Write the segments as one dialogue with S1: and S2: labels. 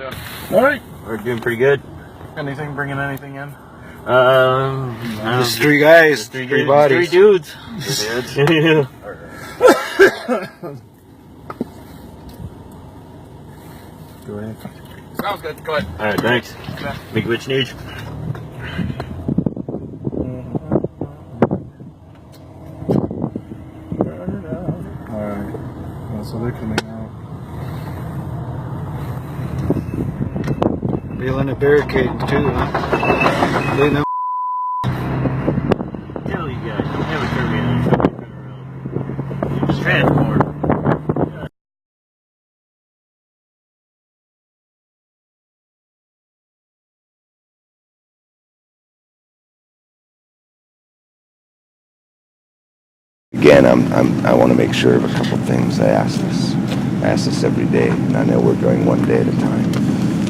S1: So, all right,
S2: we're doing pretty good.
S1: Bringing anything in?
S2: Just three guys, three bodies,
S1: three dudes.
S2: Yeah.
S1: Go ahead. Sounds good. Go ahead.
S2: All right, thanks. Make what you need.
S1: All right. Well, so they're coming out.
S3: Feeling a barricade too, huh? They know.
S2: Tell you guys, don't ever turn me on. You just transport.
S4: Again, I want to make sure of a couple things. I ask this every day, and I know we're going one day at a time,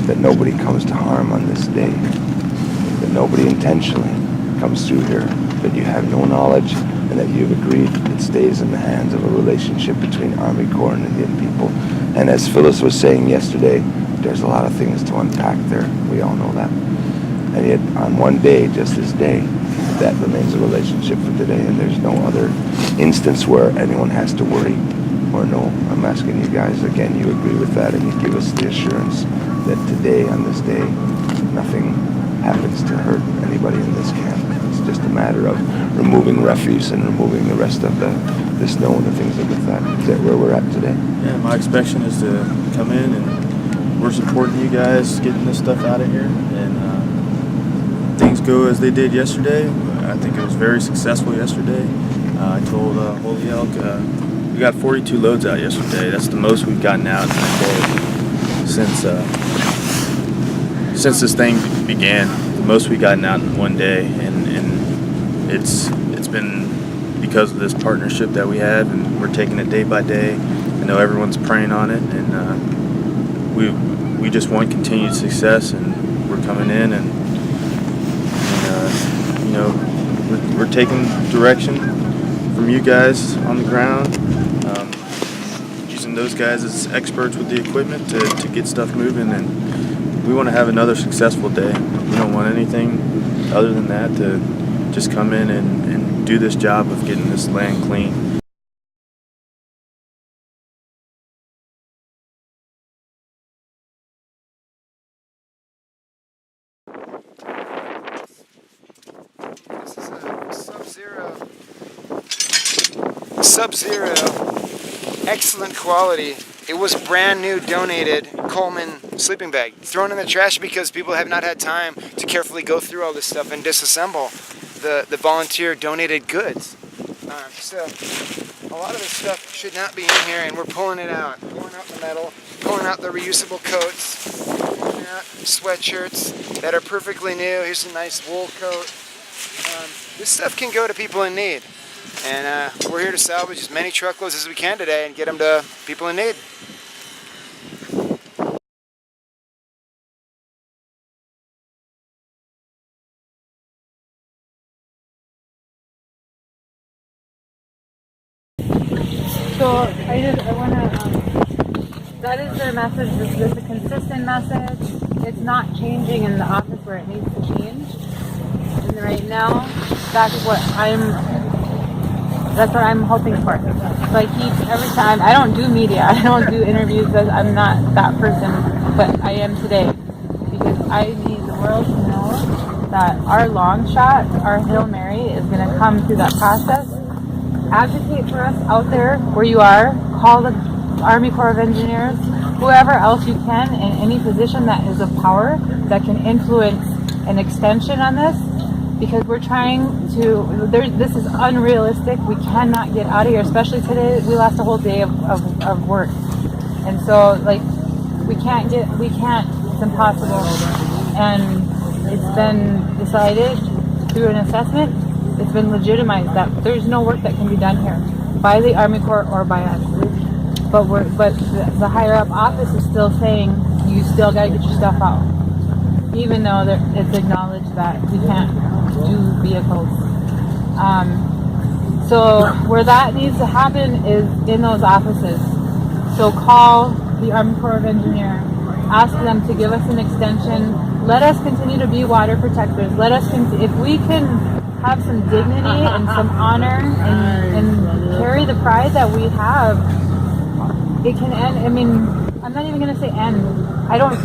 S4: that nobody comes to harm on this day, that nobody intentionally comes through here, that you have no knowledge, and that you've agreed it stays in the hands of a relationship between Army Corps and Indian people. And as Phyllis was saying yesterday, there's a lot of things to unpack there. We all know that. And yet, on one day, just this day, that remains a relationship for today, and there's no other instance where anyone has to worry or know. I'm asking you guys, again, you agree with that, and you give us the assurance that today, on this day, nothing happens to hurt anybody in this camp. It's just a matter of removing refuse and removing the rest of the snow and the things like that. Is that where we're at today?
S5: Yeah, my expectation is to come in, and we're supporting you guys getting this stuff out of here, and things go as they did yesterday. I think it was very successful yesterday. I told Holy Elk, we got 42 loads out yesterday. That's the most we've gotten out in a day since this thing began. The most we've gotten out in one day, and it's been because of this partnership that we have, and we're taking it day by day. I know everyone's praying on it, and we just want continued success, and we're coming in, and you know, we're taking direction from you guys on the ground, using those guys as experts with the equipment to get stuff moving, and we want to have another successful day. We don't want anything other than that, to just come in and do this job of getting this land clean.
S6: This is a Sub-Zero, excellent quality. It was brand new, donated Coleman sleeping bag, thrown in the trash because people have not had time to carefully go through all this stuff and disassemble the volunteer donated goods. So a lot of this stuff should not be in here, and we're pulling it out, pulling out the metal, pulling out the reusable coats, pulling out sweatshirts that are perfectly new. Here's a nice wool coat. This stuff can go to people in need, and we're here to salvage as many truckloads as we can today and get them to people in need.
S7: So I want to, that is their message. This is a consistent message. It's not changing in the office where it needs to change. And right now, that's what I'm hoping for. So I keep, every time, I don't do media, I don't do interviews, I'm not that person, but I am today. Because I need the world to know that our long shot, our Hail Mary, is going to come through that process. Advocate for us out there where you are. Call the Army Corps of Engineers, whoever else you can in any position that is of power that can influence an extension on this, because we're trying to, this is unrealistic. We cannot get out of here, especially today. We lost a whole day of work. And so, like, we can't, it's impossible. And it's been decided through an assessment, it's been legitimized that there's no work that can be done here by the Army Corps or by us. But the higher up office is still saying you still got to get your stuff out, even though it's acknowledged that we can't do vehicles. So where that needs to happen is in those offices. So call the Army Corps of Engineers, ask them to give us an extension. Let us continue to be water protectors. Let us, if we can have some dignity and some honor and carry the pride that we have, it can end. I mean, I'm not even going to say end. I don't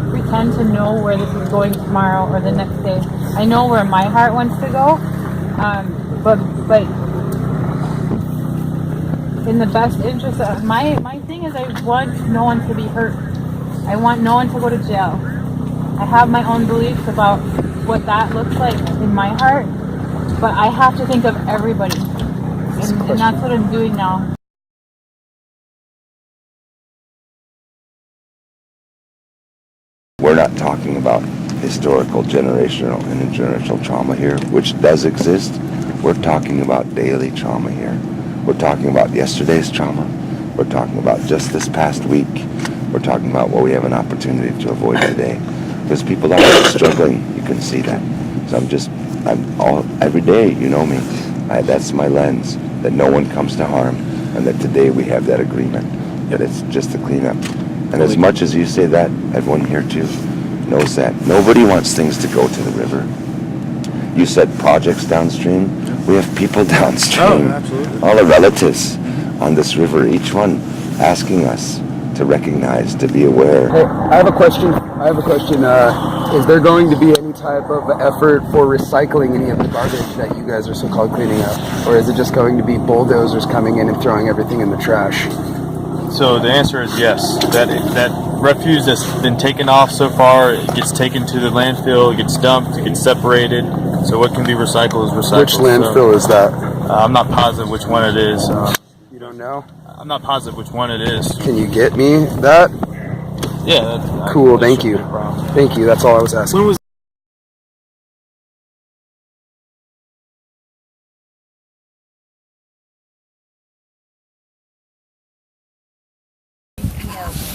S7: pretend to know where this is going tomorrow or the next day. I know where my heart wants to go, but in the best interest of my thing is, I want no one to be hurt. I want no one to go to jail. I have my own beliefs about what that looks like in my heart, but I have to think of everybody, and that's what I'm doing now.
S4: We're not talking about historical, generational, and intergenerational trauma here, which does exist. We're talking about daily trauma here. We're talking about yesterday's trauma. We're talking about just this past week. We're talking about what we have an opportunity to avoid today. Because people are struggling, you can see that. So every day, you know me, that's my lens, that no one comes to harm, and that today we have that agreement, that it's just a cleanup. And as much as you say that, everyone here too knows that. Nobody wants things to go to the river. You said projects downstream. We have people downstream.
S1: Oh, absolutely.
S4: All the relatives on this river, each one asking us to recognize, to be aware.
S8: Hey, I have a question. Is there going to be any type of effort for recycling any of the garbage that you guys are so-called cleaning up? Or is it just going to be bulldozers coming in and throwing everything in the trash?
S5: So the answer is yes. That refuse that's been taken off so far, it gets taken to the landfill, it gets dumped, it gets separated. So what can be recycled is recycled.
S8: Which landfill is that?
S5: I'm not positive which one it is.
S8: You don't know?
S5: I'm not positive which one it is.
S8: Can you get me that?
S5: Yeah.
S8: Cool, thank you. Thank you, that's all I was asking.
S2: When was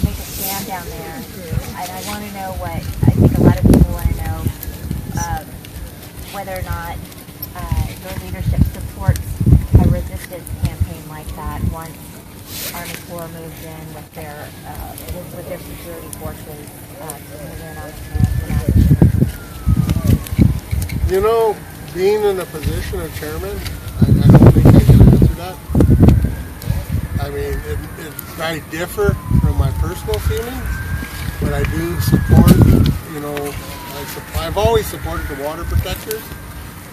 S9: make a stand down there, and I want to know I think a lot of people want to know whether or not your leadership supports a resistance campaign like that once Army Corps moves in with their security forces to move in on command.
S1: You know, being in a position of chairman, I don't think I can answer that. I mean, I differ from my personal feelings, but I do support, I've always supported the water protectors,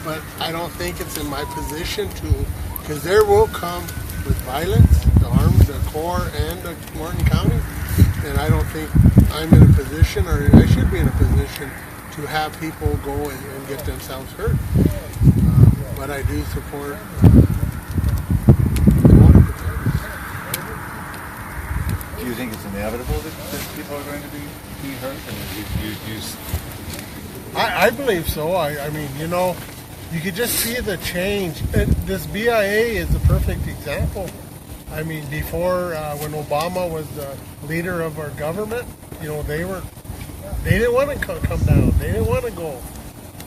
S1: but I don't think it's in my position to, because there will come with violence, the arms, the Corps, and the Martin County, and I don't think I'm in a position, or I should be in a position, to have people go and get themselves hurt. But I do support the water protectors.
S3: Do you think it's inevitable that people are going to be hurt?
S1: I believe so. I mean, you could just see the change. This BIA is a perfect example. I mean, before, when Obama was the leader of our government, they didn't want to come down. They didn't want to go.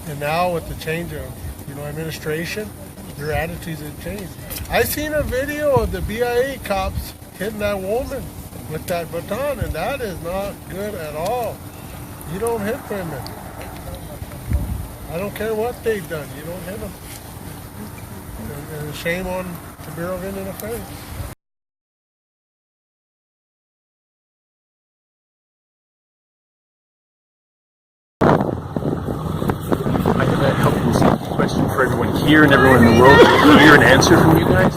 S1: And now with the change of, administration, their attitudes have changed. I seen a video of the BIA cops hitting that woman with that baton, and that is not good at all. You don't hit women. I don't care what they've done. You don't hit them. And shame on the Bureau of Indian Affairs.
S10: I have a helpful question for everyone here and everyone in the world to hear an answer from you guys.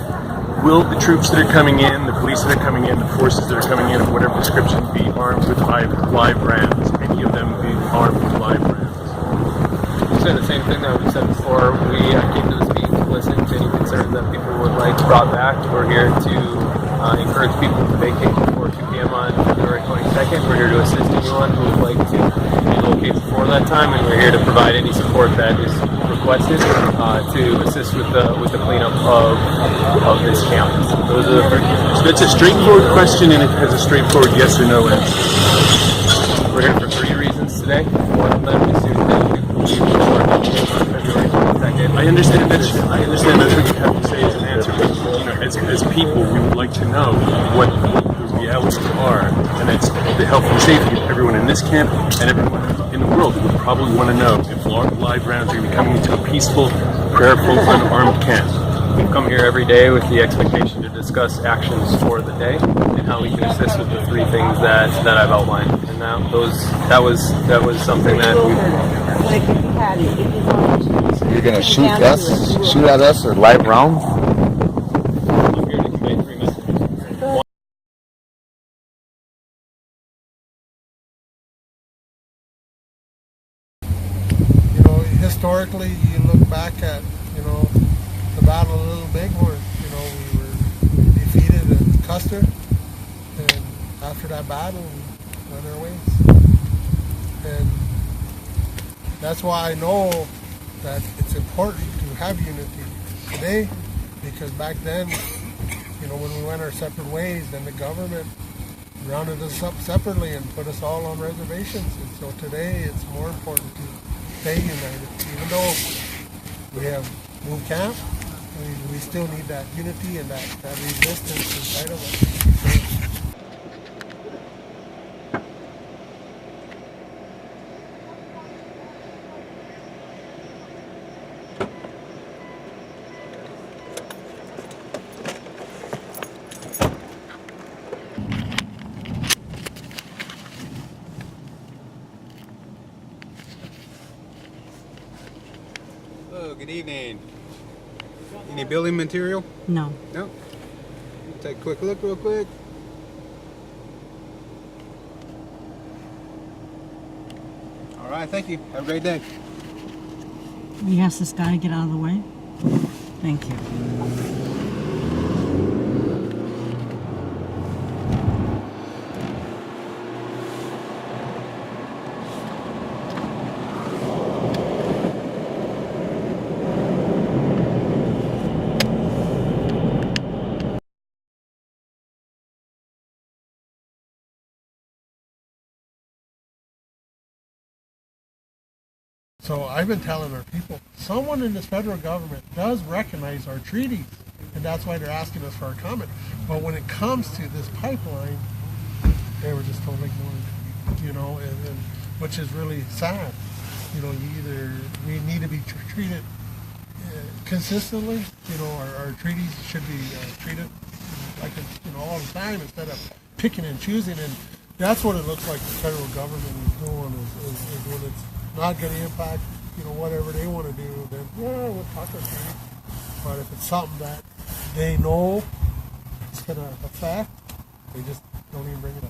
S10: Will the troops that are coming in, the police that are coming in, the forces that are coming in of whatever description be armed with live rounds? Any of them be armed with live rounds?
S11: We said the same thing that we said before. We came to this meeting to listen to any concerns that people would like brought back. We're here to encourage people to vacate before 2 p.m. on February 22nd. We're here to assist anyone who would like to relocate before that time, and we're here to provide any support that is requested to assist with the cleanup of this camp.
S10: So that's a straightforward question, and it has a straightforward yes or no answer.
S11: We're here for 3 reasons today. One of them is to thank people who on February 22nd.
S10: I understand that's what you have to say as an answer, but as people, we would like to know what those realities are, and it's the health and safety of everyone in this camp and everyone in the world would probably want to know if live rounds are going to be coming into a peaceful, prayerful, unarmed camp.
S11: We've come here every day with the expectation to discuss actions for the day and how we can assist with the three things that I've outlined. And that was something that we.
S4: You're gonna shoot at us, or live rounds?
S11: I'm here to convey three messages.
S1: You know, historically, you look back at, you know, the Battle of Little Bighorn. You know, we were defeated at Custer, and after that battle, we went our ways. And that's why I know that it's important to have unity today, because back then, you know, when we went our separate ways, then the government rounded us up separately and put us all on reservations. And so today, it's more important to stay united. Even though we have moved camp, we still need that unity and that resistance inside of us.
S3: Hello, good evening. Any building material?
S12: No.
S3: No? Take a quick look real quick. All right, thank you. Have a great day.
S12: We asked this guy to get out of the way. Thank you.
S1: So I've been telling our people, someone in this federal government does recognize our treaties, and that's why they're asking us for our comment. But when it comes to this pipeline, they were just totally ignored, you know, and which is really sad. You know, we need to be treated consistently. You know, our treaties should be treated like, you know, all the time, instead of picking and choosing. And that's what it looks like the federal government is doing, is when it's not going to impact, you know, whatever they want to do, then yeah, we'll talk about it. But if it's something that they know it's going to affect, they just don't even bring it up.